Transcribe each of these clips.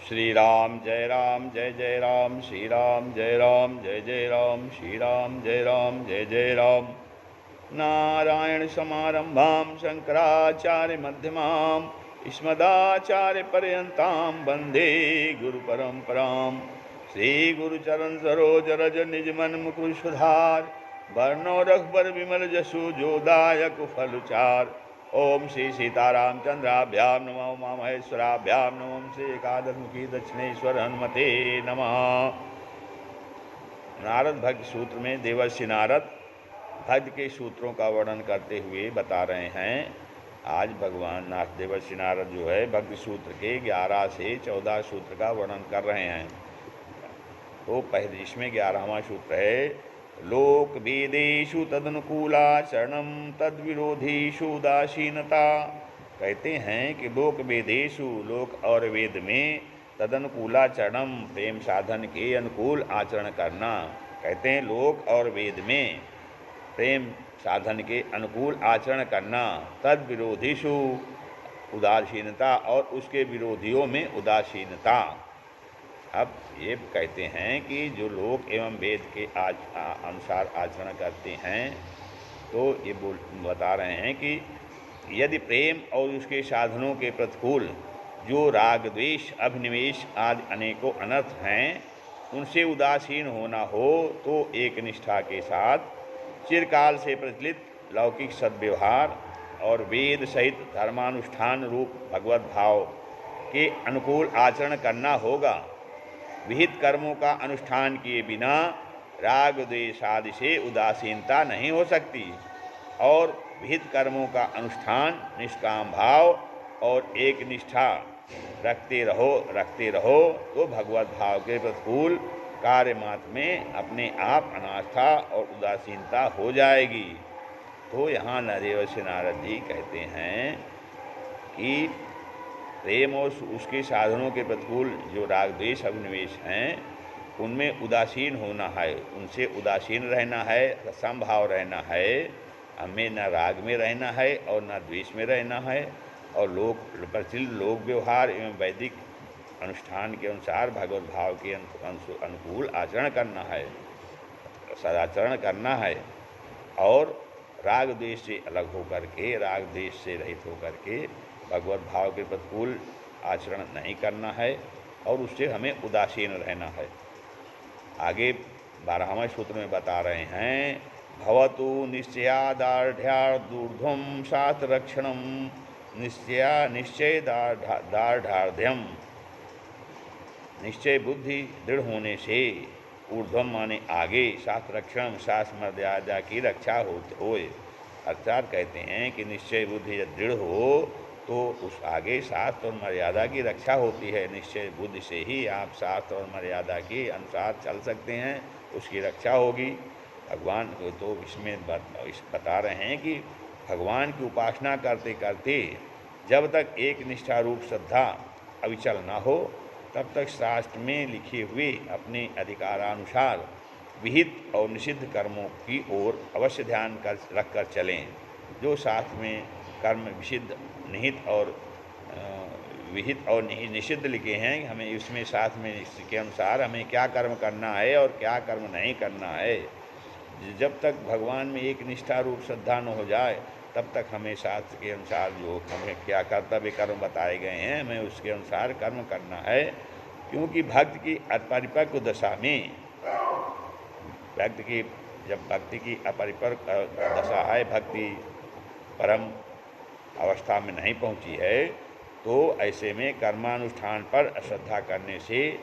श्री राम जय जय राम, श्री राम जय जय राम, श्री राम जय जय राम। नारायण समारंभां शंकराचार्य मध्यमाम् अस्मदाचार्य पर्यन्तां वन्दे गुरु परंपरां। श्री गुरु चरण सरोज रज निज मन मुकुर सुधार, वर्णो रघुबर विमल जसु जो दायक फलचार। ओम श्री सीतारामचंद्राभ्यां नमः, उमा महेश्वराभ्यां नमः, श्री एकादशमुखी दक्षिणेश्वर हनुमते नमः। नारद भक्त सूत्र में देवर्षि नारद भक्त के सूत्रों का वर्णन करते हुए बता रहे हैं। आज भगवान देवर्षि नारद जो है भक्त सूत्र के 11 से 14 सूत्र का वर्णन कर रहे हैं। तो पहले इसमें 11वां सूत्र है, लोक वेदेषु तदनुकूलाचरणं तद्विरोधीषु उदासीनता। कहते हैं कि लोक वेदेषु, लोक और वेद में, तदनुकूलाचरणम, प्रेम साधन के अनुकूल आचरण करना। कहते हैं लोक और वेद में प्रेम साधन के अनुकूल आचरण करना, तद विरोधीषु उदासीनता, और उसके विरोधियों में उदासीनता। अब ये कहते हैं कि जो लोक एवं वेद के अनुसार आचरण करते हैं, तो ये बता रहे हैं कि यदि प्रेम और उसके साधनों के प्रतिकूल जो राग द्वेष अभिनिवेश आदि अनेकों अनर्थ हैं, उनसे उदासीन होना हो, तो एक निष्ठा के साथ चिरकाल से प्रचलित लौकिक सद्व्यवहार और वेद सहित धर्मानुष्ठान रूप भगवत भाव के अनुकूल आचरण करना होगा। विहित कर्मों का अनुष्ठान किए बिना राग द्वेष आदि से उदासीनता नहीं हो सकती, और विहित कर्मों का अनुष्ठान निष्काम भाव और एक निष्ठा रखते रहो तो भगवत भाव के प्रतिकूल कार्य मात्र में अपने आप अनास्था और उदासीनता हो जाएगी। तो यहाँ देवर्षि नारद जी कहते हैं कि प्रेम और उसके साधनों के प्रतिकूल जो राग द्वेष अभिनिवेश हैं, उनमें उदासीन होना है, उनसे उदासीन रहना है, समभाव रहना है। हमें न राग में रहना है और न द्वेष में रहना है, और प्रचलित लोक व्यवहार एवं वैदिक अनुष्ठान के अनुसार भगवत भाव के अनुकूल आचरण करना है, सदाचरण करना है, और राग द्वेष से अलग होकर के, राग द्वेष से रहित होकर के भगवत भाव के प्रतिकूल आचरण नहीं करना है, और उससे हमें उदासीन रहना है। आगे 12वें सूत्र में बता रहे हैं, भवतु निश्चयादार्ढ्यादूर्ध्वं शास्त्र रक्षणं निश्चय दार्ढ्याध्यम। निश्चय बुद्धि दृढ़ होने से, ऊर्ध्वम माने आगे, शास्त्र रक्षण शास्त्र मर्यादा की रक्षा होए। अर्थात कहते हैं कि निश्चय बुद्धि जब दृढ़ हो तो उस आगे शास्त्र और मर्यादा की रक्षा होती है। निश्चय बुद्धि से ही आप शास्त्र और मर्यादा के अनुसार चल सकते हैं, उसकी रक्षा होगी। भगवान को तो इसमें बता रहे हैं कि भगवान की उपासना करते करते जब तक एक निष्ठा रूप श्रद्धा अविचल न हो, तब तक शास्त्र में लिखे हुए अपने अधिकारानुसार विहित और निषिद्ध कर्मों की ओर अवश्य ध्यान रखकर चलें। जो शास्त्र में कर्म निहित और विहित और निषिद्ध लिखे हैं, हमें इसमें शास्त्र में इसके अनुसार हमें क्या कर्म करना है और क्या कर्म नहीं करना है। जब तक भगवान में एक निष्ठा रूप श्रद्धा न हो जाए, तब तक हमें शास्त्र के अनुसार जो हमें क्या कर्तव्य कर्म बताए गए हैं, हमें उसके अनुसार कर्म करना है। क्योंकि भक्त की अपरिपक्व दशा में, जब भक्ति की अपरिपक्व दशा है, भक्ति परम अवस्था में नहीं पहुंची है, तो ऐसे में कर्मानुष्ठान पर अश्रद्धा करने से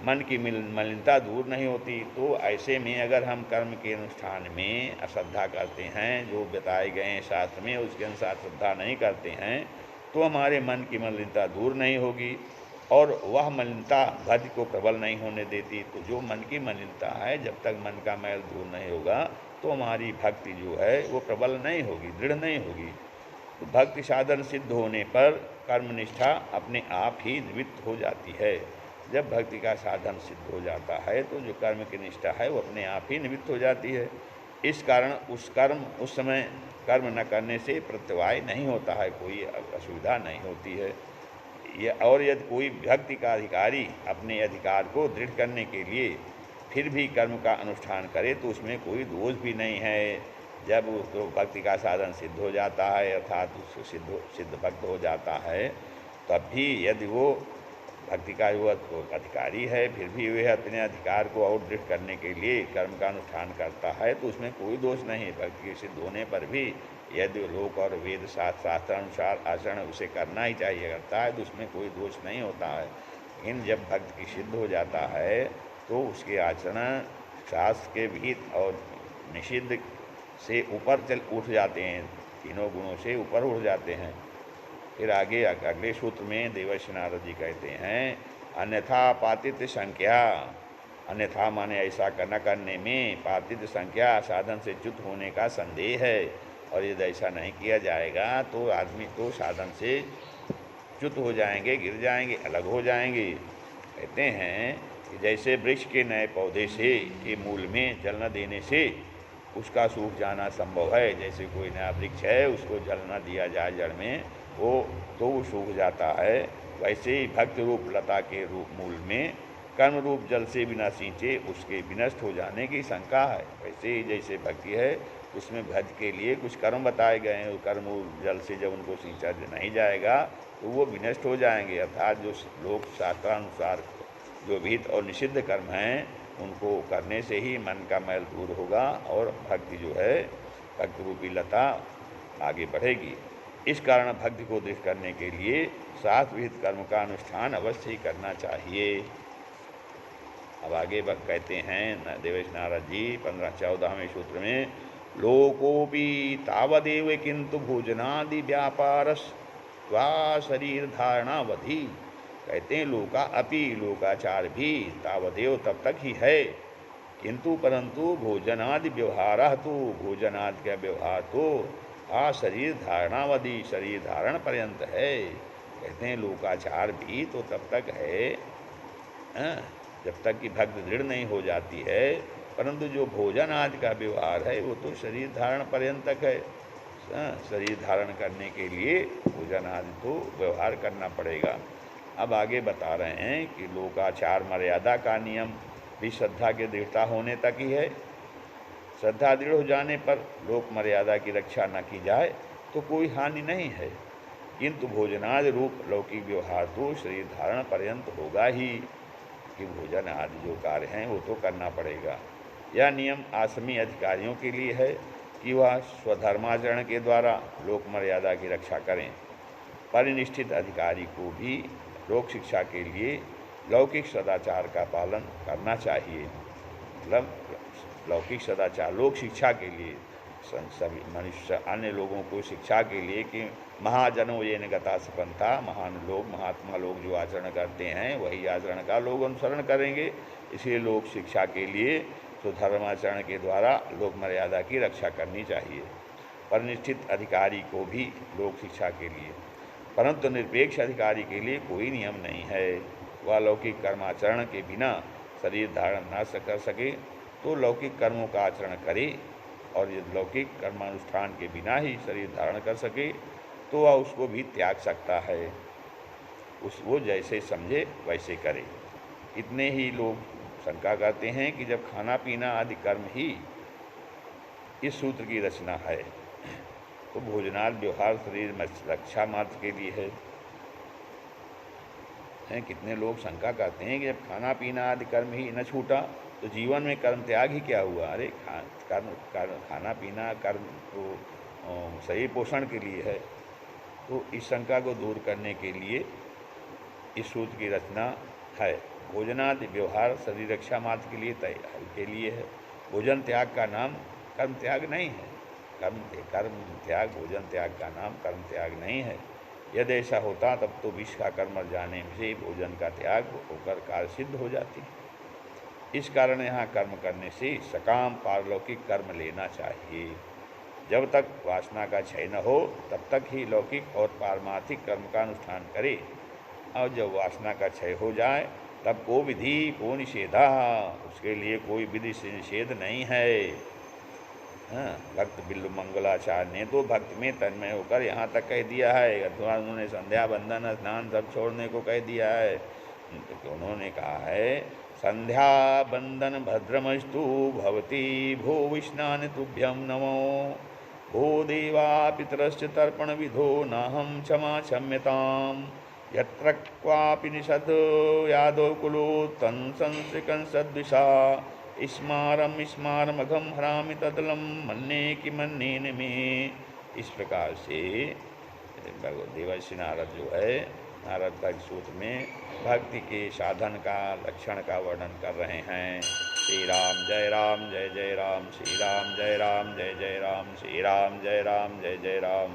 मन की मलिनता दूर नहीं होती। तो ऐसे में अगर हम कर्म के अनुष्ठान में अश्रद्धा करते हैं, जो बताए गए हैं शास्त्र में उसके अनुसार श्रद्धा नहीं करते हैं, तो हमारे मन की मलिनता दूर नहीं होगी, और वह मलिनता भक्ति को प्रबल नहीं होने देती। तो जो मन की मलिनता है, जब तक मन का मैल दूर नहीं होगा, तो हमारी भक्ति जो है वो प्रबल नहीं होगी, दृढ़ नहीं होगी। तो भक्ति साधन सिद्ध होने पर कर्मनिष्ठा अपने आप ही निवृत्त हो जाती है। जब भक्ति का साधन सिद्ध हो जाता है, तो जो कर्म की निष्ठा है वो अपने आप ही निवृत्त हो जाती है। इस कारण उस समय कर्म न करने से प्रत्यवाय नहीं होता है, कोई असुविधा नहीं होती है। और यदि कोई भक्ति का अधिकारी अपने अधिकार को दृढ़ करने के लिए फिर भी कर्म का अनुष्ठान करे तो उसमें कोई दोष भी नहीं है। जब उसको भक्ति का साधन सिद्ध हो जाता है, अर्थात उसको सिद्ध भक्त हो जाता है, तब भी यदि वो भक्ति का वो अधिकारी है फिर भी वह अपने अधिकार को और दृढ़ करने के लिए कर्म का अनुष्ठान करता है तो उसमें कोई दोष नहीं। भक्ति के सिद्ध होने पर भी यदि लोक और वेद शास्त्र अनुसार आचरण उसे करना ही चाहिए करता है तो उसमें कोई दोष नहीं होता है। लेकिन जब भक्त की सिद्ध हो जाता है तो उसके आचरण शास्त्र के विहित और निषिद्ध से ऊपर उठ जाते हैं, तीनों गुणों से ऊपर उठ जाते हैं। फिर आगे अगले सूत्र में देवर्षि नारद जी कहते हैं अन्यथा पातित्य संख्या, अन्यथा माने ऐसा न करने में पातित्य संख्या साधन से च्युत होने का संदेह है। और यदि ऐसा नहीं किया जाएगा तो आदमी तो साधन से च्युत हो जाएंगे, गिर जाएंगे, अलग हो जाएंगे। कहते हैं कि जैसे वृक्ष के नए पौधे से के मूल में जल न देने से उसका सूख जाना संभव है, जैसे कोई नया वृक्ष है उसको जल न दिया जाए जड़ में वो सूख जाता है, वैसे ही भक्ति रूप लता के रूप मूल में कर्म रूप जल से बिना सींचे उसके विनष्ट हो जाने की शंका है। वैसे ही जैसे भक्ति है उसमें भक्त के लिए कुछ कर्म बताए गए हैं, कर्म जल से जब उनको सींचा नहीं जाएगा तो वो विनष्ट हो जाएंगे। अर्थात जो लोक शास्त्रानुसार जो विहित और निषिद्ध कर्म हैं उनको करने से ही मन का मैल दूर होगा और भक्ति जो है भक्ति रूपी लता आगे बढ़ेगी। इस कारण भक्ति को दृढ़ करने के लिए शास्त्र विहित कर्म का अनुष्ठान अवश्य ही करना चाहिए। अब आगे कहते हैं देवेश नारद जी 15-14वें सूत्र में लोकोपि तावदेव किंतु भोजनादि व्यापारस त्वा शरीर धारणावधि। कहते हैं लोका अपि, लोकाचार भी तावदेव तब तक ही है, किंतु परंतु भोजनादि व्यवहार तो भोजनादि का व्यवहार तो शरीर धारणावधि, शरीर धारण पर्यंत है। कहते हैं लोकाचार भी तो तब तक है जब तक कि भक्ति दृढ़ नहीं हो जाती है, परंतु जो भोजन आदि का व्यवहार है वो तो शरीर धारण पर्यंत तक है। शरीर धारण करने के लिए भोजन आदि तो व्यवहार करना पड़ेगा। अब आगे बता रहे हैं कि लोकाचार मर्यादा का नियम भी श्रद्धा के दृढ़ता होने तक ही है। श्रद्धा दृढ़ हो जाने पर लोक मर्यादा की रक्षा न की जाए तो कोई हानि नहीं है, किंतु भोजनादि रूप लौकिक व्यवहार तो शरीर धारण पर्यंत होगा ही, कि भोजन आदि जो कार्य हैं वो तो करना पड़ेगा। यह नियम आश्रमी अधिकारियों के लिए है कि वह स्वधर्माचरण के द्वारा लोक मर्यादा की रक्षा करें। परिनिष्ठित अधिकारी को भी लोक शिक्षा के लिए लौकिक सदाचार का पालन करना चाहिए। मतलब लौकिक सदाचार लोक शिक्षा के लिए सभी मनुष्य अन्य लोगों को शिक्षा के लिए कि महाजनों ये निगता सपंथा, महान लोग महात्मा लोग जो आचरण करते हैं वही आचरण का लोग अनुसरण करेंगे। इसलिए लोक शिक्षा के लिए तो धर्माचरण के द्वारा लोक मर्यादा की रक्षा करनी चाहिए। परिनिष्ठित अधिकारी को भी लोक शिक्षा के लिए, परंतु निरपेक्ष अधिकारी के लिए कोई नियम नहीं है। वह लौकिक कर्माचरण के बिना शरीर धारण न कर सके तो लौकिक कर्मों का आचरण करे, और यदि लौकिक कर्मानुष्ठान के बिना ही शरीर धारण कर सके तो वह उसको भी त्याग सकता है। वो जैसे समझे वैसे करे। इतने ही लोग शंका करते हैं कि जब खाना पीना आदि कर्म ही इस सूत्र की रचना है तो भोजनादि व्यवहार शरीर में रक्षा मात्र के लिए है। कितने लोग शंका करते हैं कि जब खाना पीना आदि कर्म ही न छूटा तो जीवन में कर्म त्याग ही क्या हुआ। अरे खाना पीना कर्म तो शरीर पोषण के लिए है। तो इस शंका को दूर करने के लिए इस सूत्र की रचना है। भोजनादि व्यवहार शरीर रक्षा मात्र के लिए है। भोजन त्याग का नाम कर्म त्याग नहीं है। कर्म त्याग भोजन त्याग का नाम कर्म त्याग नहीं है। यदि ऐसा होता तब तो विष का कर्म जाने से भोजन का त्याग होकर कार्य सिद्ध हो जाती। इस कारण यहाँ कर्म करने से सकाम पारलौकिक कर्म लेना चाहिए। जब तक वासना का क्षय न हो तब तक ही लौकिक और पारमार्थिक कर्म का अनुष्ठान करे, और जब वासना का क्षय हो जाए तब को विधि को निषेधा, उसके लिए कोई विधि से निषेध नहीं है। हाँ, भक्त बिल्लु मंगलाचार्य ने तो भक्त में तन्मय होकर यहाँ तक कह दिया है, अथवा उन्होंने संध्या बंदन स्नान सब छोड़ने को कह दिया है। तो उन्होंने कहा है संध्या बंदन भद्रमस्तु भवती भो विष्णान तुभ्यम नमो भो देवा पितरश्च तर्पण विधो नाहं क्षमा क्षम्यताम यत्र क्वापि निषद यादव कुलो तन संसृकं सद्विषा स्मारम स्मारमघम हरामि तदलम मन्ने कि मन्ने में। इस प्रकार से देवर्षि नारद जो है, नारद भक्त सूत्र में भक्ति के साधन का लक्षण का वर्णन कर रहे हैं। श्री राम जय राम जय जय राम, श्री राम जय राम जय जय राम, श्री राम जय राम जय जय राम।